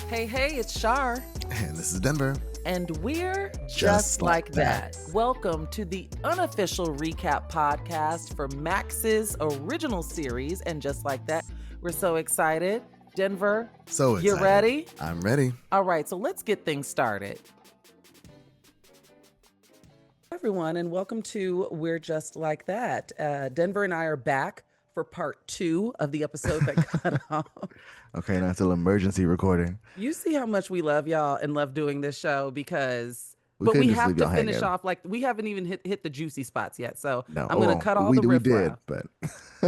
Hey, it's Shar. And this is Denver. And we're just like that. Welcome to the unofficial recap podcast for Max's original series, And Just Like That. We're so excited. Denver, So excited. you ready? I'm ready. All right, so let's get things started. Everyone, and welcome to We're Just Like That. Denver and I are back for part 2 of the episode that got off. Okay, now it's an emergency recording. You see how much we love y'all and love doing this show because, We but we couldn't just have leave to y'all finish hanging. off, like we haven't even hit the juicy spots yet. So No, I'm going to cut all we the did, riffraff. but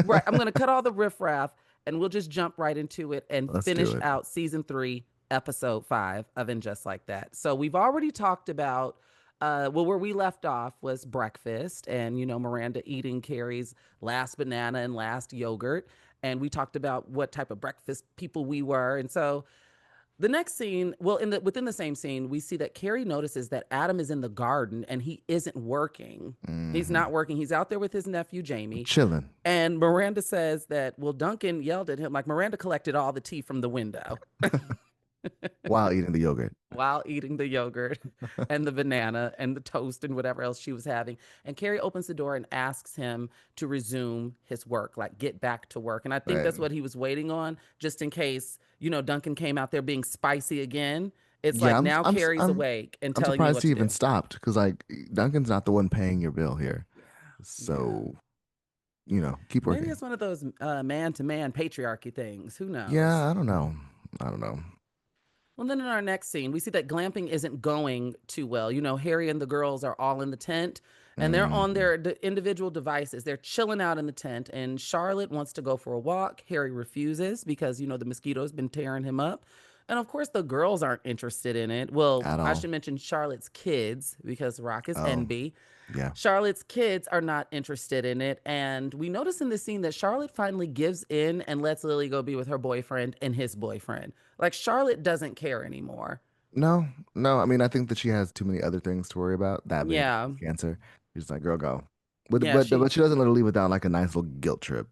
Right, I'm going to cut all the riffraff and we'll just jump right into it and Let's finish do it. out season 3, episode 5 of And Just Like That. So we've already talked about, where we left off was breakfast and, Miranda eating Carrie's last banana and last yogurt. And we talked about what type of breakfast people we were. And so the next scene, well, within the same scene, we see that Carrie notices that Adam is in the garden and he isn't working. He's not working. He's out there with his nephew, Jamie. Chilling. And Miranda says that, well, Duncan yelled at him. Like, Miranda collected all the tea from the window While eating the yogurt. while eating the yogurt and the banana and the toast and whatever else she was having. And Carrie opens the door and asks him to resume his work, like get back to work. And I think Right. that's what he was waiting on, just in case, Duncan came out there being spicy again. It's Yeah, like now Carrie's awake and I'm telling you surprised what he to even do. stopped because, like, Duncan's not the one paying your bill here. So, keep working. Maybe it's one of those man-to-man patriarchy things. Who knows? Yeah, I don't know. Well, then in our next scene, we see that glamping isn't going too well. Harry and the girls are all in the tent and they're on their individual devices. They're chilling out in the tent and Charlotte wants to go for a walk. Harry refuses because, the mosquito's been tearing him up. And of course, the girls aren't interested in it. Well, At I all. should mention Charlotte's kids because Rock is Oh. NB. Yeah. Charlotte's kids are not interested in it. And we notice in this scene that Charlotte finally gives in and lets Lily go be with her boyfriend and his boyfriend. Like, Charlotte doesn't care anymore. No. I mean, I think that she has too many other things to worry about. That being Yeah. cancer. She's like, girl, go. But, Yeah, but, she- but she doesn't let her leave without like a nice little guilt trip.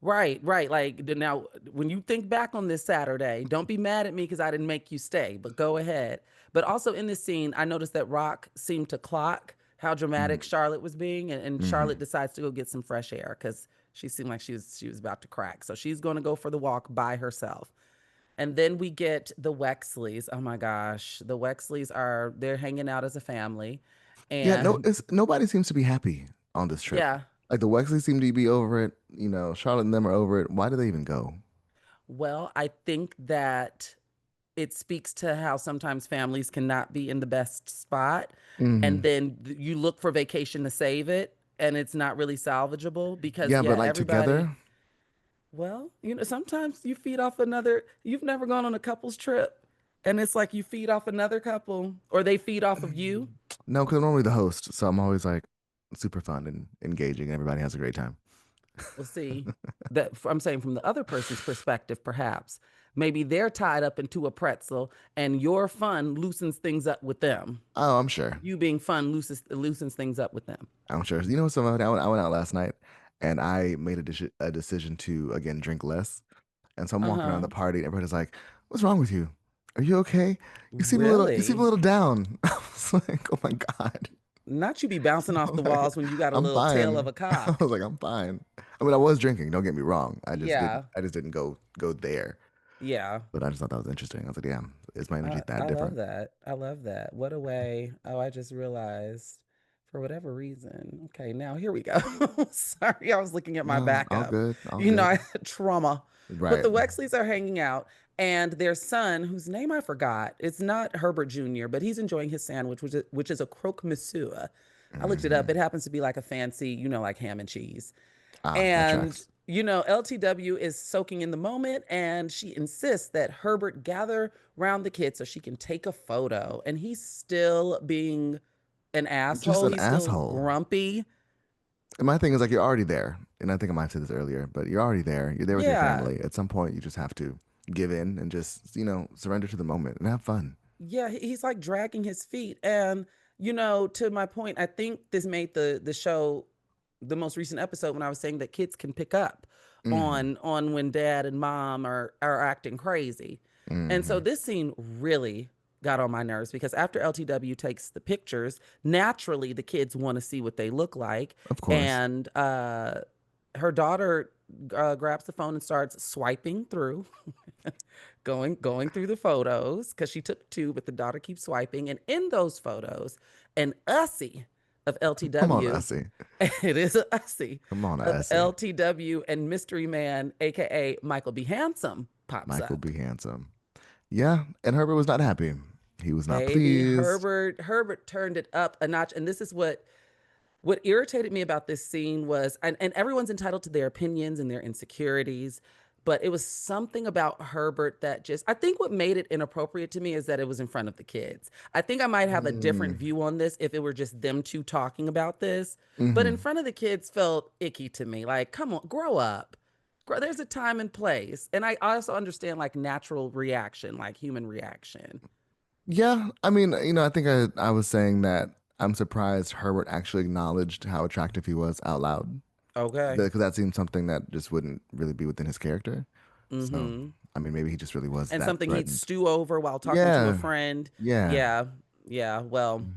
Right. Like, now, when you think back on this Saturday, don't be mad at me because I didn't make you stay, but go ahead. But also in this scene, I noticed that Rock seemed to clock how dramatic Charlotte was being, and Charlotte decides to go get some fresh air because she seemed like she was about to crack. So she's going to go for the walk by herself. And then we get the Wexleys. Oh my gosh, the Wexleys they're hanging out as a family, Yeah, and nobody seems to be happy on this trip. yeah. Like the Wexleys seem to be over it. Charlotte and them are over it. Why do they even go? Well, I think that it speaks to how sometimes families cannot be in the best spot, and then you look for vacation to save it, and it's not really salvageable because Yeah, but like everybody. together. Well, sometimes you feed off another. You've never gone on a couple's trip, and it's like you feed off another couple, or they feed off of you. No, because I'm normally the host, so I'm always like super fun and engaging, and everybody has a great time. We'll see. That I'm saying from the other person's perspective, perhaps maybe they're tied up into a pretzel, and your fun loosens things up with them. Oh, I'm sure. You being fun loosens things up with them. I'm sure. You know what's so funny? I went out last night, and I made a decision to again drink less. And so I'm walking around the party, and everybody's like, "What's wrong with you? Are you okay? You seem a Really? little down." I was like, "Oh my God." Not you be bouncing off the Like, walls when you got a I'm little tail of fine. a I cock. was like, I'm fine. I mean, I was drinking. Don't get me wrong. Yeah. I just didn't go there. Yeah. But I just thought that was interesting. I was like, damn, is my energy I, that I love different? that. I love that. What a way. Oh, I just realized for whatever reason. Okay, now here we go. Sorry, I was looking at my No, all backup. good. All I good. had trauma. But Right. the Wexleys are hanging out, and their son, whose name I forgot, it's not Herbert Jr., but he's enjoying his sandwich, which is a croque monsieur. I looked it up. It happens to be like a fancy, like ham and cheese. That And, tracks. LTW is soaking in the moment and she insists that Herbert gather around the kids so she can take a photo. And he's still being an Just asshole. an He's still asshole. grumpy. And my thing is like, you're already there. And I think I might have said this earlier, but you're already there. You're there with your Yeah. family. At some point, you just have to give in and just, surrender to the moment and have fun. Yeah, he's like dragging his feet. And, to my point, I think this made the show the most recent episode when I was saying that kids can pick up Mhm. on when dad and mom are acting crazy. And so Hmm. this scene really got on my nerves because after LTW takes the pictures, naturally the kids want to see what they look like. Of course. And her daughter grabs the phone and starts swiping through, going through the photos because she took two, but the daughter keeps swiping. And in those photos, an Ussie of Come on, LTW, Ussie. it is a Ussie Come on, of Ussie. LTW and Mystery Man, aka Michael B. Handsome, pops Michael up. B. Handsome. Yeah, and Herbert was not happy. He was not Baby, pleased. Herbert turned it up a notch, and this is what irritated me about this scene was, and everyone's entitled to their opinions and their insecurities, but it was something about Herbert that just, I think what made it inappropriate to me is that it was in front of the kids. I think I might have a different Mm, view on this if it were just them two talking about this, but in hmm. front of the kids felt icky to me. Like, come on, grow up. There's a time and place. And I also understand like natural reaction, like human reaction. Yeah, I mean, I think I was saying that I'm surprised Herbert actually acknowledged how attractive he was out loud. Okay. Because that seems something that just wouldn't really be within his character. So, Mm-hmm. I mean, maybe he just really was And that something he'd threatened. stew over while talking to a Yeah, friend. yeah. Yeah, yeah.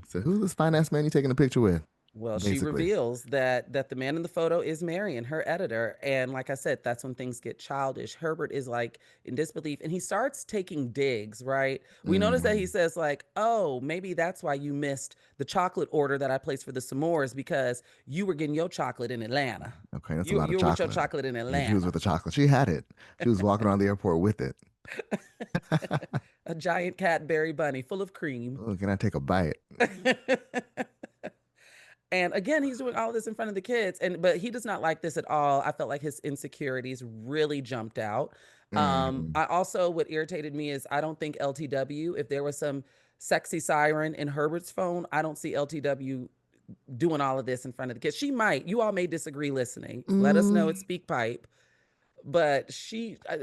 So who's this fine ass man you taking a picture with? She Basically. reveals that the man in the photo is Marion, her editor, and like I said, that's when things get childish. Herbert is like in disbelief, and he starts taking digs. Right? We notice that he Hmm. says like, "Oh, maybe that's why you missed the chocolate order that I placed for the s'mores because you were getting your chocolate in Atlanta. Okay, that's a You lot of you were with your chocolate. chocolate in Yeah, she was Atlanta, with the chocolate. She had it. She was walking around the airport with it. a giant Cadbury bunny full of cream." Oh, can I take a bite? And again, he's doing all of this in front of the kids, and but he does not like this at all. I felt like his insecurities really jumped out. Hmm. I also, what irritated me is I don't think LTW, if there was some sexy siren in Herbert's phone, I don't see LTW doing all of this in front of the kids. She might. You all may disagree listening. Let us know at Mm, Speak Pipe. But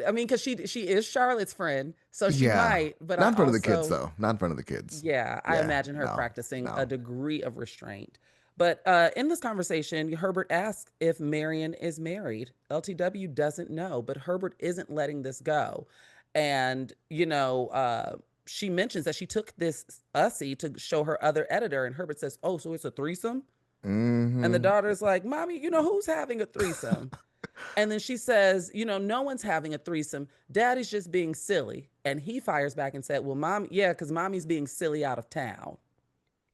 I mean, because she is Charlotte's friend, so she yeah. might. But I Not in front of the kids, also, though. Not in front of the kids. yeah, I Yeah. imagine her No. practicing a No. degree of restraint. But in this conversation, Herbert asks if Marion is married. LTW doesn't know, but Herbert isn't letting this go. And, she mentions that she took this Ussie to show her other editor, and Herbert says, "Oh, so it's a threesome?" And the Hmm. daughter's like, "Mommy, who's having a threesome?" And then she says, "No one's having a threesome. Daddy's just being silly." And he fires back and said, "Well, mom, yeah, because mommy's being silly out of town."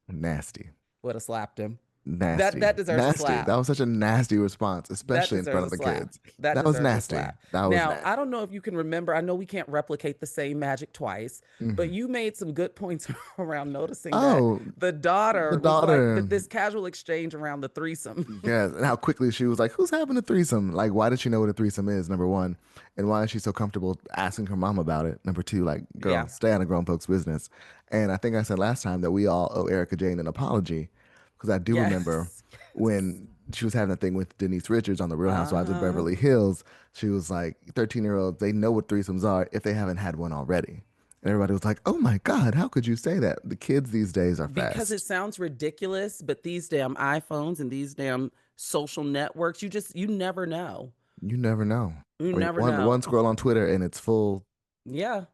Nasty. Would have slapped him. That Nasty. that deserves a Nasty. slap. That was such a nasty response, That especially in deserves front a of the slap. kids. That That was deserves a nasty. slap. That was Now, I nasty. don't know if you can remember. I know we can't replicate the same magic twice, but Hmm. you made some good points around noticing that Oh, the the daughter was like daughter. this casual exchange around the threesome. Yes, and how quickly she was like, "Who's having a threesome?" Like, why does she know what a threesome is? Number one, and why is she so comfortable asking her mom about it? Number two, like, girl, Yeah. stay out of grown folks' business. And I think I said last time that we all owe Erica Jane an apology because I do remember Yes. Yes. when she was having a thing with Denise Richards on the Real Uh Housewives of huh. Beverly Hills. She was like, 13-year-olds, they know what threesomes are if they haven't had one already. And everybody was like, "Oh my God, how could you say that?" The kids these days are Because it fast. sounds ridiculous, but these damn iPhones and these damn social networks, you never know. You never know. You I mean, never one know. one scroll on Twitter and it's full. Yeah.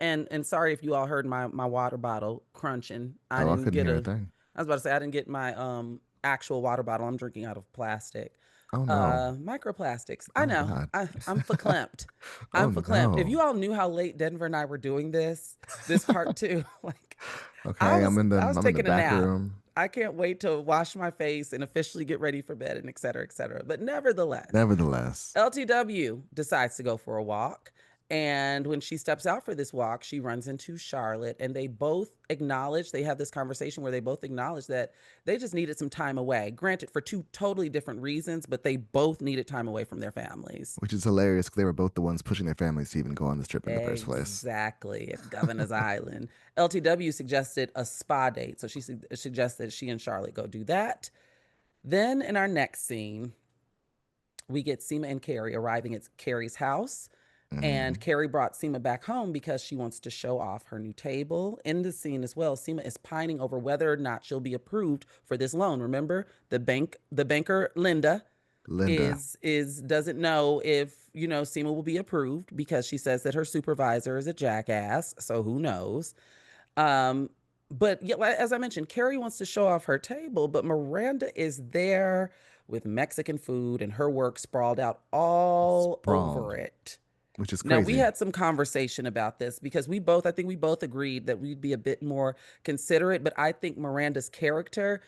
And sorry if you all heard my water bottle crunching. I Oh, I didn't couldn't get hear a a thing. I was about to say I didn't get my actual water bottle. I'm drinking out of plastic. Oh no. Microplastics. I Oh know. God. I'm verklempt. Oh I'm verklempt. If no. you all knew how late Denver and I were doing this part two, like I Okay, was I was I'm in the taking a back nap. room. I can't wait to wash my face and officially get ready for bed and et cetera, et cetera. But nevertheless, Nevertheless, LTW decides to go for a walk. And when she steps out for this walk, she runs into Charlotte, and they both acknowledge, they have this conversation where they both acknowledge that they just needed some time away. Granted, for two totally different reasons, but they both needed time away from their families. which is hilarious because they were both the ones pushing their families to even go on this trip in the first place. Exactly, at Governor's Island. LTW suggested a spa date. So she suggested she and Charlotte go do that. Then in our next scene, we get Seema and Carrie arriving at Carrie's house. And Hmm. Carrie brought Seema back home because she wants to show off her new table. In the scene as well, Seema is pining over whether or not she'll be approved for this loan. Remember the banker Linda. Linda. is doesn't know if, Seema will be approved because she says that her supervisor is a jackass, so who knows. Um, but yeah, as I mentioned, Carrie wants to show off her table, but Miranda is there with Mexican food and her work sprawled out all over Sprawled, it. which is Now, we crazy. had some conversation about this because I think we both agreed that we'd be a bit more considerate, but I think Miranda's character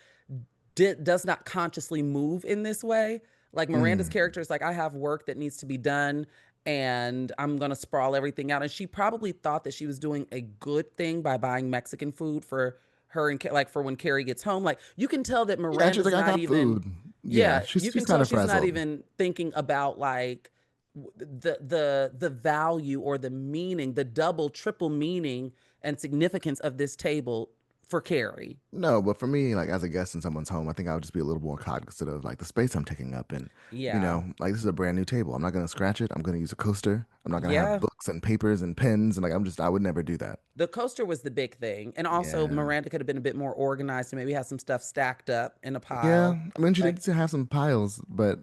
does not consciously move in this way. Like Miranda's Mm. character is like, I have work that needs to be done and I'm going to sprawl everything out. And she probably thought that she was doing a good thing by buying Mexican food for her and like for when Carrie gets home. Like you can tell that Yeah, she's Miranda's like, I not got even, food. Yeah, yeah, she's you she's can kind tell of she's not frazzled. even thinking about like the value or the meaning, the double, triple meaning and significance of this table for Carrie. No, but for me, like as a guest in someone's home, I think I would just be a little more cognizant of like the space I'm taking up, and Yeah. like this is a brand new table. I'm not gonna scratch it. I'm gonna use a coaster. I'm not gonna have Yeah. books and papers and pens, and like I would never do that. The coaster was the big thing. And also Yeah, Miranda could have been a bit more organized and maybe have some stuff stacked up in a yeah. pile. I mean, she Like did have some piles, but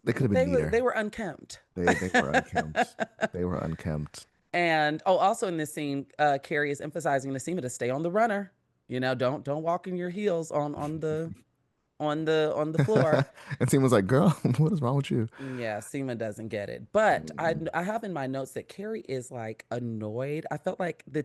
they could have been they neater. were unkempt. They were unkempt. They were unkempt. And also in this scene, Carrie is emphasizing to Seema to stay on the runner. Don't walk in your heels on the floor. And Tim was like, "Girl, what is wrong with you?" Yeah, Seema doesn't get it. But Mm, I have in my notes that Carrie is like annoyed. I felt like the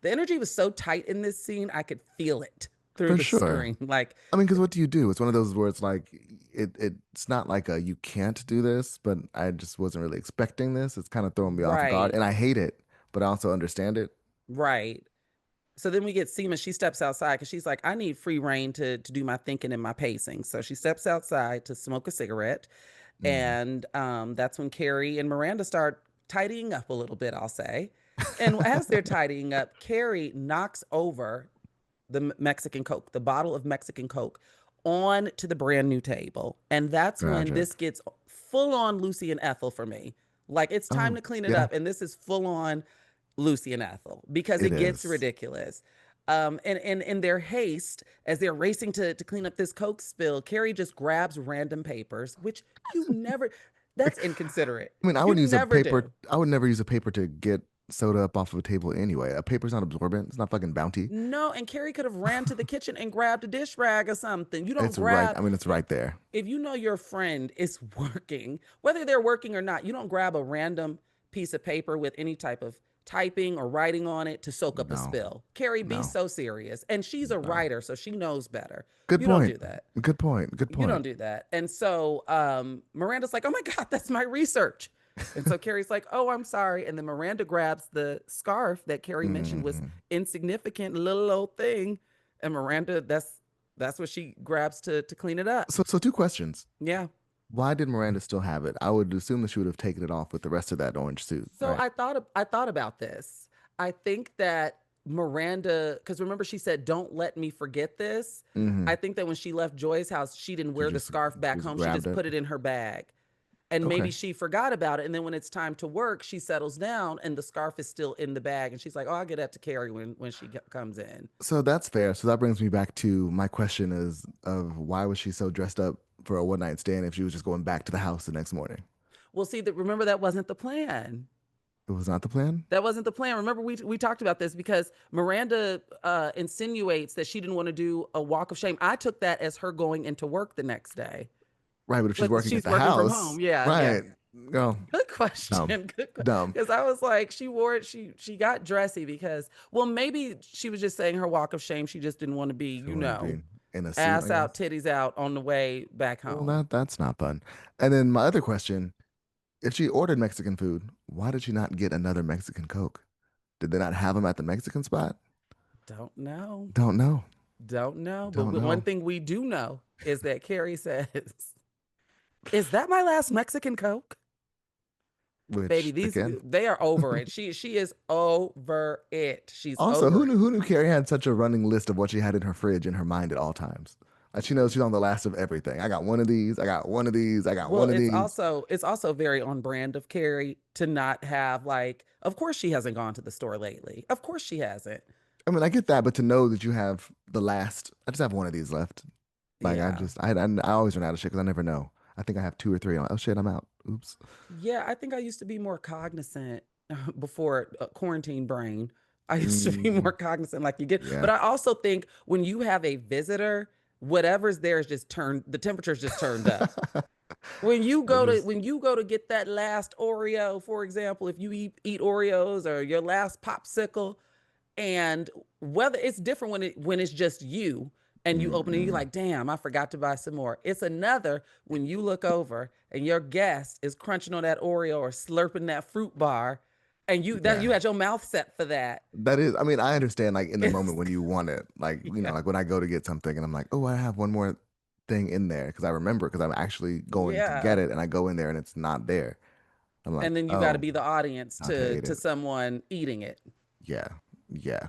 energy was so tight in this scene, I could feel it through for the sure. screen. Like, I mean, because what do you do? It's one of those where it's like it's not like a you can't do this, but I just wasn't really expecting this. It's kind of throwing me off guard, right, and I hate it, but I also understand it. right. So then we get Seema. She steps outside because she's like, I need free reign to do my thinking and my pacing. So she steps outside to smoke a cigarette. Mm. And that's when Carrie and Miranda start tidying up a little bit, I'll say. And as they're tidying up, Carrie knocks over the Mexican Coke, the bottle of Mexican Coke, on to the brand new table. And that's when this Tragic. gets full on Lucy and Ethel for me. Like it's time Oh, to clean it yeah, up. And this is full on Lucy and Ethel because it it gets is. ridiculous. And in their haste, as they're racing to clean up this Coke spill, Carrie just grabs random papers, which you never, that's inconsiderate. I mean, You never do. I would never use a paper to get soda up off of a table anyway. A paper's not absorbent. It's not fucking Bounty. No, and Carrie could have ran to the kitchen and grabbed a dish rag or something. You don't It's right. grab I mean, it's right there. if you know your friend is working, whether they're working or not, you don't grab a random piece of paper with any type of typing or writing on it to soak up a No, spill. Carrie, be no, so serious. And she's a no. writer, so she knows better. Good You don't point. do that. Good point. Good You don't point. do that. And so Miranda's like, oh my God, that's my research. And so Carrie's like, oh, I'm sorry. And then Miranda grabs the scarf that Carrie mentioned was Mhm. insignificant, little old thing. And Miranda, that's what she grabs to clean it up. So two questions. Yeah. Why did Miranda still have it? I would assume that she would have taken it off with the rest of that orange suit, So right? I thought about this. I think that Miranda, because remember she said, "Don't let me forget this." Hmm. I think that when she left Joy's house, she didn't wear the scarf She back just home. She grabbed just it. put it in her bag, and maybe Okay. she forgot about it. And then when it's time to work, she settles down, and the scarf is still in the bag, and she's like, "Oh, I'll get that to Carrie when she comes in." So that's fair. So that brings me back to my question is of why was she so dressed up for a one night stand if she was just going back to the house the next morning? Well, see that remember that wasn't the plan. It was not the plan? That wasn't the plan. Remember, we talked about this because Miranda insinuates that she didn't want to do a walk of shame. I took that as her going into work the next day. Right, but if she's Like working at she's the working from house, home. Yeah, yeah. right. Go. Good Dumb. question. Good Dumb. because I was like, she wore it. She got dressy because well, maybe she was just saying her walk of shame. She just didn't want to be, She wanted to be in a suit, I ass out, guess. titties out on the way back Well, home. that's not fun. And then my other question, if she ordered Mexican food, why did she not get another Mexican Coke? Did they not have them at the Mexican spot? Don't know. Don't know. Don't know. But Don't one know. thing we do know is that Carrie says, "Is that my last Mexican Coke?" Baby, Which these again, they are over it. She is over it. She's also, over it. who knew Carrie had such a running list of what she had in her fridge in her mind at all times? Like she knows she's on the last of everything. I got one of these. I got one of these. I got Well, one of these. it's also very on brand of Carrie to not have like. Of course, she hasn't gone to the store lately. Of course, she hasn't. I mean, I get that, but to know that you have the last, I just have one of these left. Like I Yeah. just, I always run out of shit because I never know. I think I have two or three. I'm like, oh shit, I'm out. Oops. Yeah, I think I used to be more cognizant before quarantine brain. I used to be more Mm, cognizant, like you get. yeah. But I also think when you have a visitor, whatever's there is just turned. The temperature's just turned up. It just When you go to get that last Oreo, for example, if you eat Oreos or your last popsicle, and whether it's different when it's just you and you open it, you're mm-mm. like, damn, I forgot to buy some more. It's another when you look over and your guest is crunching on that Oreo or slurping that fruit bar, and you Yeah. had your mouth set for that. That is, I mean, I understand like in the It's moment when you want it, like, yeah, like when I go to get something and I'm like, oh, I have one more thing in there because I remember because I'm actually going to get yeah. it and I go in there and it's not there. I'm like, And then you got to oh, be the audience I could have ate to it. someone eating it. Yeah. Yeah.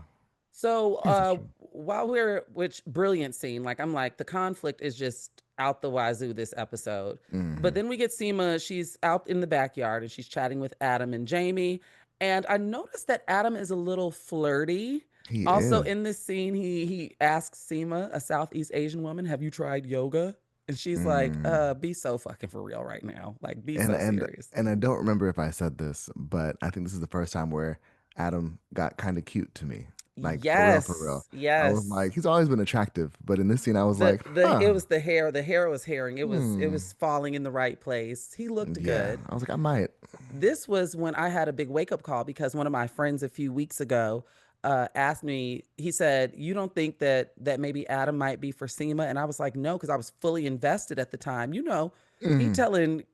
So Yes, that's true. while we're which brilliant scene, like I'm like the conflict is just out the wazoo this episode. But Hmm. then we get Seema, she's out in the backyard and she's chatting with Adam and Jamie. And I noticed that Adam is a little flirty. He Also is. in this scene, he asks Seema, a Southeast Asian woman, have you tried yoga? And she's like, Mm. be so fucking for real right now. Like, be And so and serious. and I don't remember if I said this, but I think this is the first time where Adam got kind of cute to me. Like for real, for real. Yes, I was like, yes. he's always been attractive, but in this scene, I was the like, the huh, it was the hair. The hair was herring. It hmm, was falling in the right place. He looked yeah. good. I was like, I might. This was when I had a big wake up call because one of my friends a few weeks ago asked me. He said, "You don't think that maybe Adam might be for Seema?" And I was like, "No," because I was fully invested at the time. He Mhm. telling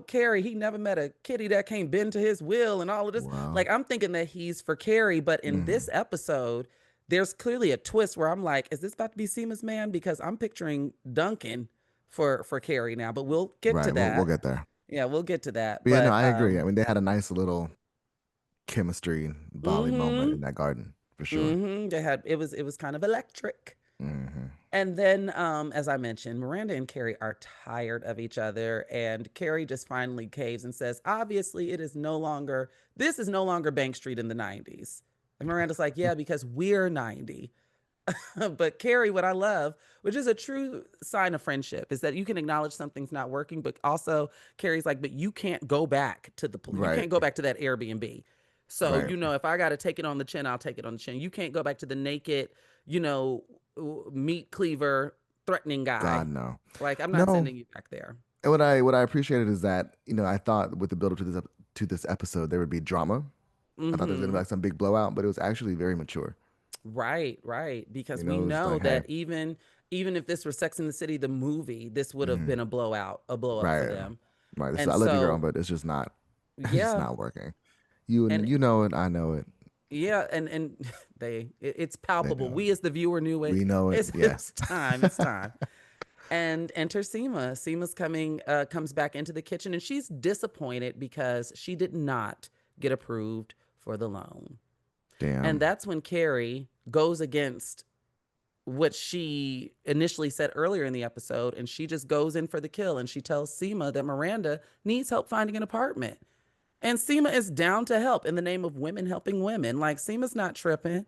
Carrie he never met a kitty that can't bend to his will and all of this. Wow. Like I'm thinking that he's for Carrie, but in Mhm. this episode, there's clearly a twist where I'm like, "Is this about to be Seema's man?" Because I'm picturing Duncan for Carrie now. But we'll get to Right. We'll that. get there. Yeah, we'll get to that. But yeah, no, But I agree. I mean, they had a nice little chemistry volley moment mm-hmm. in that garden for sure. Mm-hmm. It was kind of electric. Hmm. And then as I mentioned, Miranda and Carrie are tired of each other, and Carrie just finally caves and says, obviously this is no longer Bank Street in the 90s. And Miranda's like, yeah, because we're 90. But Carrie, what I love, which is a true sign of friendship, is that you can acknowledge something's not working, but also Carrie's like, but you can't go back to you Right. can't go back to that Airbnb. So, Right. if I got to take it on the chin, I'll take it on the chin. You can't go back to the naked, you know, meat cleaver threatening God guy. no. Like, I'm not No. sending you back there. And what I appreciated is that I thought with the build up to this episode there would be drama. I thought there was gonna be Mm-hmm. like some big blowout, but it was actually very mature. Right, right. Because we It was know like, hey, that even if this were Sex in the City, the movie, this would have mhm, been a blow up for right, them. right. This is, And I love you, girl, so, but it's just not, it's just yeah, not working. You and you know it, I know it, yeah, and it's they palpable. know We as the viewer knew we it. know it. Yeah, It's time. It's time. And enter Seema. Seema's comes back into the kitchen, and she's disappointed because she did not get approved for the loan. And damn. that's when Carrie goes against what she initially said earlier in the episode, and she just goes in for the kill, and she tells Seema that Miranda needs help finding an apartment. And Seema is down to help in the name of women helping women. Like Seema's not tripping.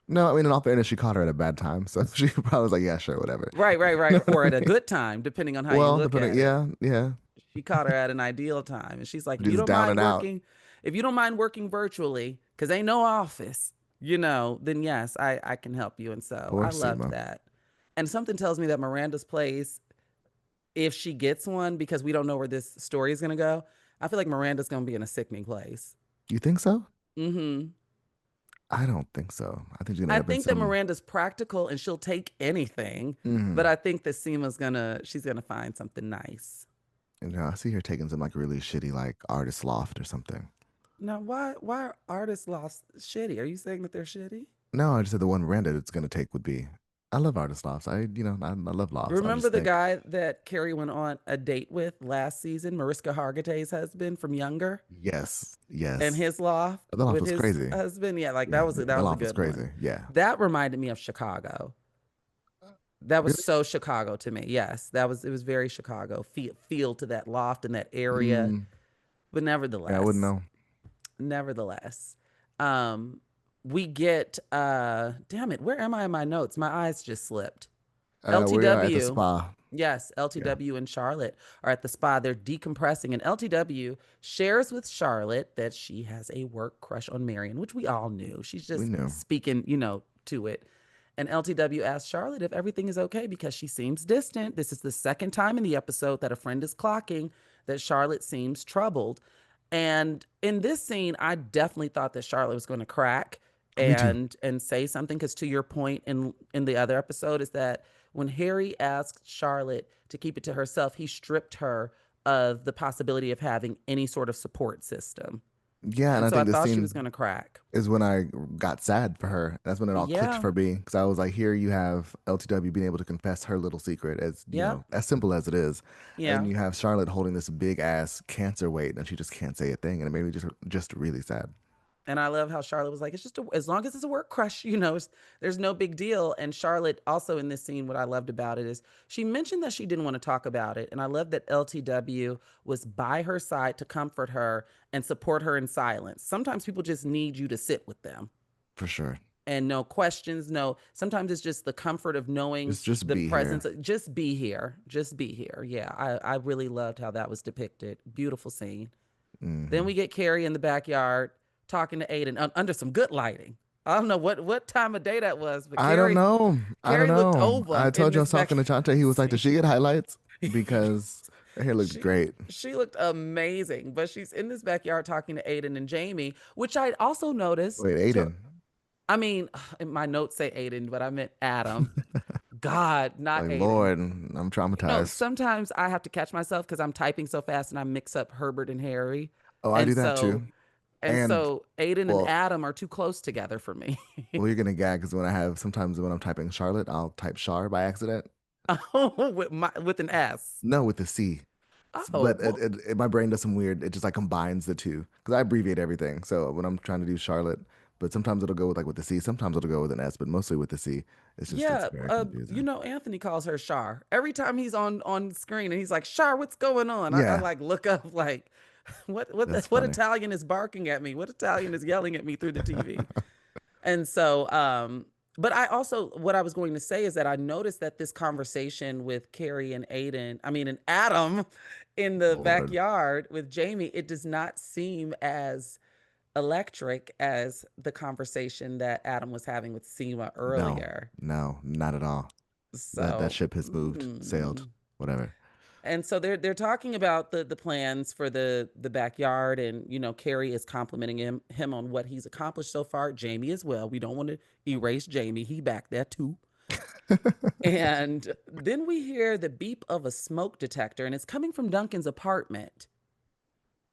No, I mean, in all fairness, she caught her at a bad time, so she probably was like, yeah, sure, whatever. Right, right, right. Or at a good time, depending on how you Well, look depending, at it. yeah, yeah, She caught her at an ideal time. And she's like, she's down and out. if you don't mind working virtually, because ain't no office, then yes, I can help you. And so Poor I loved Seema. that. And something tells me that Miranda's place, if she gets one, because we don't know where this story is going to go, I feel like Miranda's going to be in a sickening place. You think so? Hmm. I don't think so. I think she's gonna I end up in think that some. Miranda's practical and she'll take anything, but Mm, I think that she's gonna find something nice. I see her taking some like really shitty like artist loft or something. Now, why are artists lost shitty? Are you saying that they're shitty? No, I just said the one Miranda it's gonna take would be. I love artist lofts. I love lofts. I Remember just the think guy that Carrie went on a date with last season, Mariska Hargitay's husband from Younger, yes, and yes. his loft The loft with was his crazy. husband? Yeah, like Yeah, that the was a loft was good one. crazy. Yeah. That reminded me of Chicago. That was Really? so Chicago to me. Yes, it was very Chicago. Feel to that loft and that area. Mm, But yeah, I wouldn't nevertheless, know. nevertheless, um, we get damn it, where am I in my notes? My eyes just slipped. We are at the LTW. spa. Yes, Yeah, LTW and Charlotte are at the spa. They're decompressing, and LTW shares with Charlotte that she has a work crush on Marion, which we all knew. She's we just knew speaking, to it. And LTW asks Charlotte if everything is okay because she seems distant. This is the second time in the episode that a friend is clocking that Charlotte seems troubled. And in this scene, I definitely thought that Charlotte was going to crack me too. and say something because to your point in the other episode is that when Harry asked Charlotte to keep it to herself, he stripped her of the possibility of having any sort of support system. Yeah, and And I so I think this thought she was scene going to crack. is when I got sad for her. That's when it all clicked Yeah. for me because I was like, here you have LTW being able to confess her little secret, as you Yep. know, as simple as it is, and then Yeah. you have Charlotte holding this big ass cancer weight, and she just can't say a thing, and it made me just really sad. And I love how Charlotte was like, it's just as long as it's a work crush, there's no big deal. And Charlotte also in this scene, what I loved about it is she mentioned that she didn't want to talk about it. And I love that LTW was by her side to comfort her and support her in silence. Sometimes people just need you to sit with them For sure. and no questions. No, sometimes it's just the comfort of knowing Just the be presence. here. Just be here. Just be here. Yeah. I really loved how that was depicted. Beautiful scene. Then Hmm. we get Carrie in the backyard talking to Aiden under some good lighting. I don't know what time of day that was, but I don't Carrie know. I don't Carrie looked know. over I in told you I this was back talking to Chante. He was like, "Did she scene. get highlights?" Because her hair looked she great. she looked amazing, but she's in this backyard talking to Aiden and Jamie, which I also noticed. Wait, Aiden. I mean, my notes say Aiden, but I meant Adam. God, not Like, Aiden. Lord, I'm traumatized. Sometimes I have to catch myself because I'm typing so fast and I mix up Herbert and Harry. Oh, I And do that too. so And And so Aiden and well, Adam are too close together for me. well, you're gonna gag because when I have sometimes when I'm typing Charlotte, I'll type Shar by accident. Oh, with an S. No, with the C. Oh, But well, my brain does some weird. It just like combines the two because I abbreviate everything. So when I'm trying to do Charlotte, but sometimes it'll go with like with the C. Sometimes it'll go with an S, but mostly with the C. It's yeah. very confusing. Anthony calls her Shar every time he's on screen, and he's like, "Shar, what's going on?" I Yeah, like look up like, that's what funny. Italian is barking at me? What Italian is yelling at me through the TV? And so, but I also, what I was going to say is that I noticed that this conversation with Carrie and Aiden, I mean, and Adam in the Lord, backyard with Jamie, it does not seem as electric as the conversation that Adam was having with Seema no, earlier. no, not at all. That So, ship has moved, sailed, whatever. and so they're talking about the plans for the backyard, and Carrie is complimenting him on what he's accomplished so far. Jamie as well. We don't want to erase Jamie. He back there too. And then we hear the beep of a smoke detector, and it's coming from Duncan's apartment.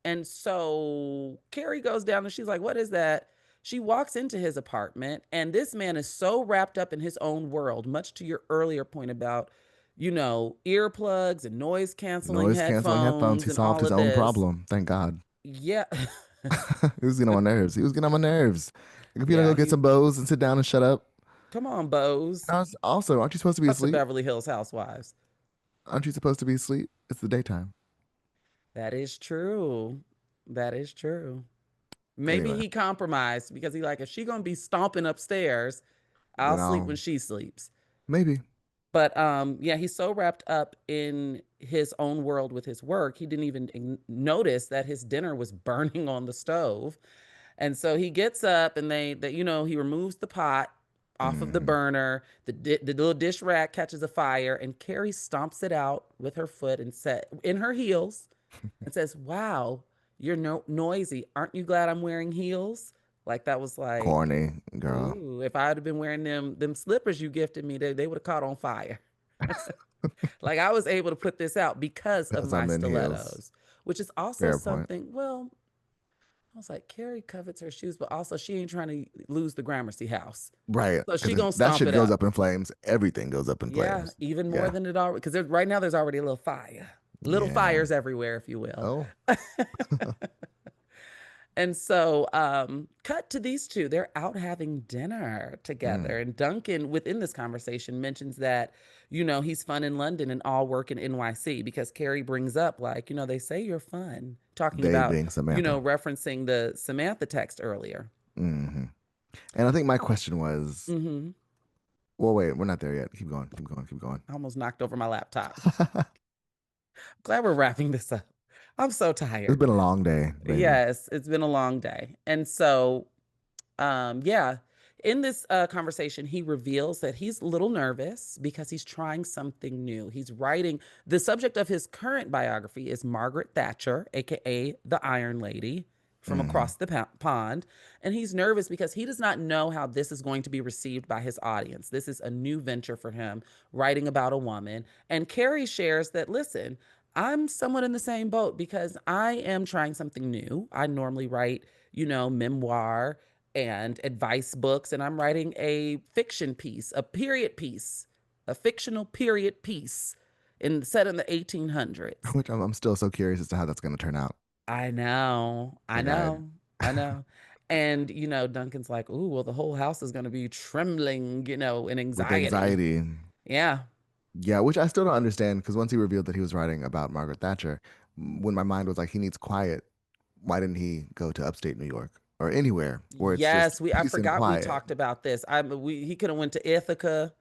And so Carrie goes down and she's like, "What is that?" She walks into his apartment, and this man is so wrapped up in his own world, much to your earlier point about, earplugs and noise canceling Noise canceling headphones. headphones He and solved all his of own this. problem. Thank God. Yeah. He was getting on my nerves. He was getting on my nerves. Like, if you don't go Yeah. get some bows and sit down and shut up. Come on, Bose. Also, aren't you supposed to be Up to asleep? Beverly Hills Housewives. Aren't you supposed to be asleep? It's the daytime. That is true. That is true. Maybe Anyway, he compromised because he like, if she gonna be stomping upstairs, I'll then sleep I'll when she sleeps. maybe. But yeah, he's so wrapped up in his own world with his work, he didn't even notice that his dinner was burning on the stove. And so he gets up and he removes the pot off of the Mm, burner. The little dish rack catches a fire, and Carrie stomps it out with her foot and set in her heels and says, "Wow, you're noisy. Aren't you glad I'm wearing heels?" Like that was like, corny girl. ooh, if I'd have been wearing them slippers you gifted me, they would have caught on fire. Like I was able to put this out because of Because my I'm in heels. stilettos, which is also Fair point. something. Well, I was like, Carrie covets her shoes, but also she ain't trying to lose the Gramercy house. Right. So she Because gonna that stomp shit it goes up. up in flames. Everything goes up in Yeah, flames. even more Yeah. than it already, because right now there's already a little fire. Little Yeah. fires everywhere, if you will. Oh. And so, cut to these two. They're out having dinner Mm. together. And Duncan, within this conversation, mentions that, he's fun in London and all work in NYC because Carrie brings up, like, they say you're fun, talking They about, being Samantha. referencing the Samantha text earlier. Hmm. And I think my question was, Hmm. Well, wait, we're not there yet. Keep going. Keep going. Keep going. I almost knocked over my laptop. Glad we're wrapping this up. I'm so It's tired. been a long day, baby. Yes, it's been a long day. And so yeah, in this conversation, he reveals that he's a little nervous because he's trying something new. He's writing, the subject of his current biography is Margaret Thatcher, aka the Iron Lady from Hmm. across the pond. And he's nervous because he does not know how this is going to be received by his audience. This is a new venture for him, writing about a woman. And Carrie shares that, listen, I'm somewhat in the same boat because I am trying something new. I normally write, memoir and advice books, and I'm writing a fiction piece, a period piece, a fictional period piece set in the 1800s. Which I'm still so curious as to how that's going to turn out. I know, I Like I know, I know. And, Duncan's like, ooh, well, the whole house is going to be trembling, in with anxiety. anxiety. Yeah. Yeah, which I still don't understand because once he revealed that he was writing about Margaret Thatcher, when my mind was like, he needs quiet, why didn't he go to upstate New York or anywhere where it's just Yes, I peace and forgot we quiet? talked about this. He could have went to Ithaca,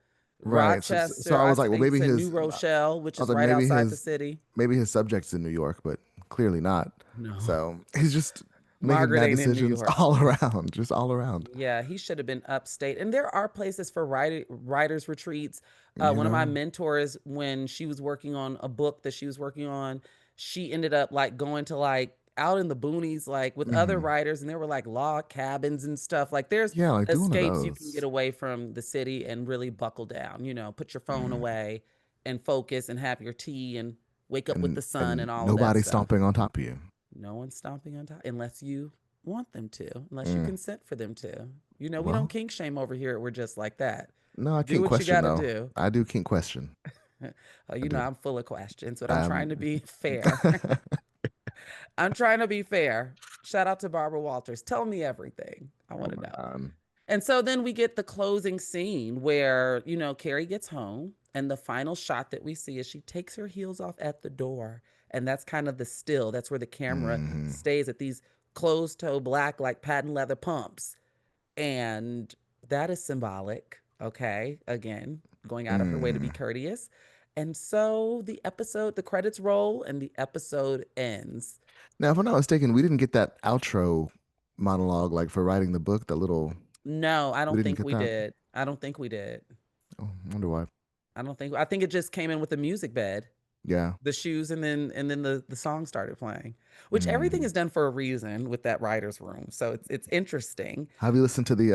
Right. So Rochester. I I was like, well, think he maybe said his, New Rochelle, which I was is like, right outside the city. maybe his subject's in New York, but clearly not. No. So he's just making Margaret bad ain't in New decisions York. all around, just all around. Yeah, he should have been upstate. And there are places for writers retreats. You One of my know? mentors, when she was working on a book that she was working on, she ended up like going to like out in the boonies, like with other Hmm. writers, and there were like log cabins and stuff. Like there's Yeah, like do one of escapes you can get those. away from the city and really buckle down. Put your phone Mm. away and focus and have your tea and wake up with And the sun and and all of that nobody stuff. stomping on top of you. No one's stomping on top unless you want them to, unless you Mm. consent for them to. We don't Well, kink shame over here. We're just like that. no, I Do can't what you question got to though. do. I do can't question. I do. I'm full of questions, but I'm trying Um, to be fair. I'm trying to be fair. Shout out to Barbara Walters. Tell me everything. I oh want to my know. God. And so then we get the closing scene where, Carrie gets home, and the final shot that we see is she takes her heels off at the door. And that's kind of the still. That's where the camera Hmm. stays at these closed toe black, like patent leather pumps. And that is symbolic. Okay. Again, going out of her way to be Mm. courteous. And so the credits roll and the episode ends. Now, if I'm not mistaken, we didn't get that outro monologue like for writing the book. That little No, I we don't didn't think get we that. did. I don't think we did. Oh, I wonder why. I think it just came in with a music bed, Yeah. the shoes, and then the song started playing. Which everything Mm. is done for a reason with that writer's room. So it's interesting. Have you listened to the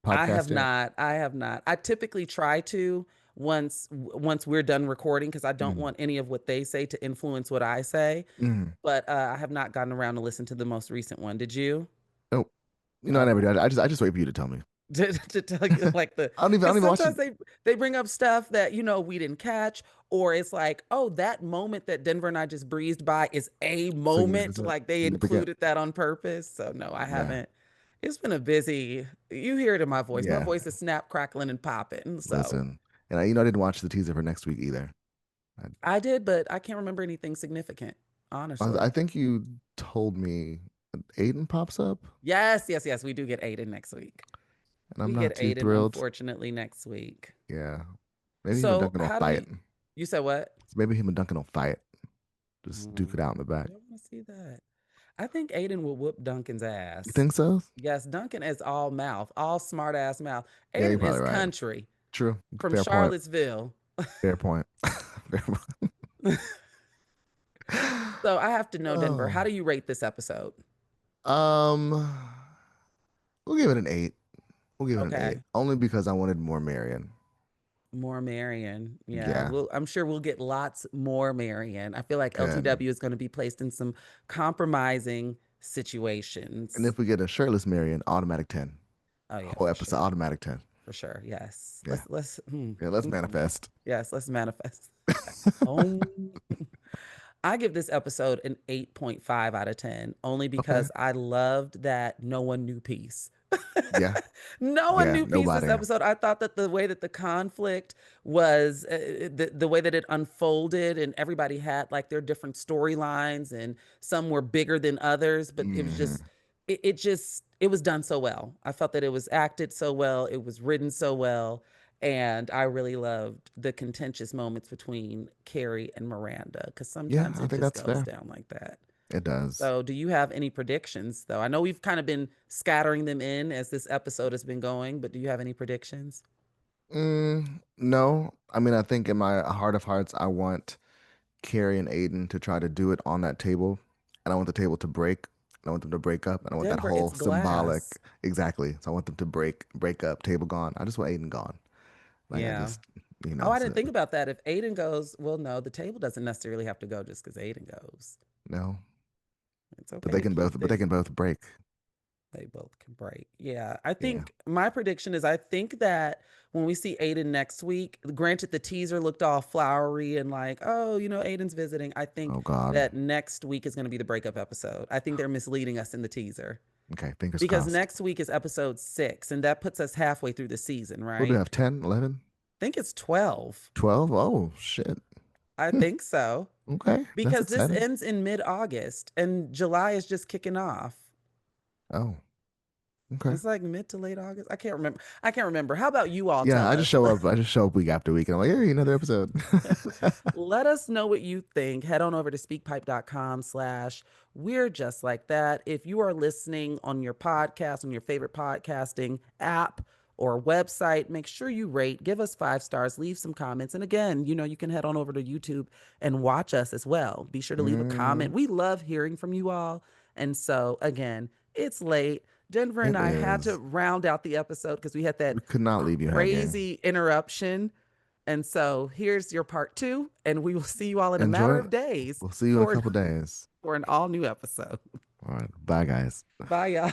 I have podcast yet? not. I have not. I typically try to once we're done recording because I don't Mm. want any of what they say to influence what I say. Mm. But I have not gotten around to listen to the most recent one. Did you? Oh, I never Okay. did. I just wait for you to tell me. To tell you like I because don't even watch it. sometimes they bring up stuff that we didn't catch, or it's like, oh, that moment that Denver and I just breezed by is a moment, Significant. like they Significant. included that on purpose. So no, I Yeah. haven't. It's been a busy, you hear it in my voice. My Yeah. voice is snap crackling and popping. So Listen. And I didn't watch the teaser for next week either. I, I did, but I can't remember anything significant, I honestly. think you told me Aiden pops up, Yes, yes, yes, we do get Aiden next week. and I'm We not get too Aiden, thrilled. unfortunately, next week. Yeah. Maybe him and So Duncan will how do fight. you said what? So maybe him and Duncan will fight. Just duke it Mm, out in the I back. don't want to see that. I think Aiden will whoop Duncan's You ass. think so? Yes, Duncan is all mouth, all smart ass mouth. Yeah, you're Aiden is probably right. country True. from Fair point. Charlottesville. Fair point. Fair point. So I have to know, Denver, Oh. how do you rate this episode? Um, we'll give it an eight. We'll give it an eight. Okay. Only because I wanted more Marion. More Marion. Yeah. Yeah. I'm sure we'll get lots more Marion. I feel like And LTW is going to be placed in some compromising and situations. if we get a shirtless Marion, automatic 10. Oh yeah, Whole for episode, sure. automatic 10. For sure. Yes. Yeah. Yeah, let's Mm. manifest. Yes, let's manifest. Oh, I give this episode an 8.5 out of 10 only Okay. because I loved that no one knew peace. Yeah. No one Yeah. knew peace this Nobody. episode. I thought that the way that the conflict was, the way that it unfolded, and everybody had like their different storylines, and some were bigger than others, but it was Hmm. just, it was done so well. I felt that it was acted so well, it was written so well, And I really loved the contentious moments between Carrie and Miranda because Yeah, sometimes I it think just that's goes fair. down like that. It does. So, do you have any predictions, though? I know we've kind of been scattering them in as this episode has been going, but do you have any predictions? No, I mean, I think in my heart of hearts, I want Carrie and Aiden to try to do it on that table, and I want the table to break. And I want them to break up, and I want that Denver, whole it's symbolic, glass. exactly. So I want them to break up, table gone. I just want Aiden gone. Like I Yeah. just, Oh, I so didn't think about that. If Aiden goes, well, no, the table doesn't necessarily have to go just because Aiden goes. no, It's okay to keep but they things. can both break. They both can break. Yeah. I Yeah. think my prediction is I think that when we see Aiden next week, granted the teaser looked all flowery and like, oh, Aiden's visiting. I think Oh God. that next week is going to be the breakup episode. I think they're misleading us in the teaser Okay, fingers because crossed. next week is episode 6 and that puts us halfway through the season, What do we right? have? 10, 11, I think it's 12. 12? Oh shit. I think so Okay, that's because this exciting. ends in mid-August and July is just kicking off. Oh, okay. It's like mid to late August. I can't remember. I can't remember. How about you all Yeah, tell us? I just show up week after week, and I'm like, hey, another episode. Let us know what you think. Head on over to speakpipe.com/. We're just like that. If you are listening on your podcast, on your favorite podcasting app or website, make sure you rate, give us 5 stars, leave some comments. And again, you can head on over to YouTube and watch us as well. Be sure to leave a comment. Mm, We love hearing from you all. And so, again, it's late. Denver and it I had to is. round out the episode because we had that We could not leave you hanging. crazy interruption. And so here's your part 2, and we will see you all in a matter Enjoy it. of days We'll see you in a for couple days. for an all new episode. All right. Bye, guys. Bye, y'all.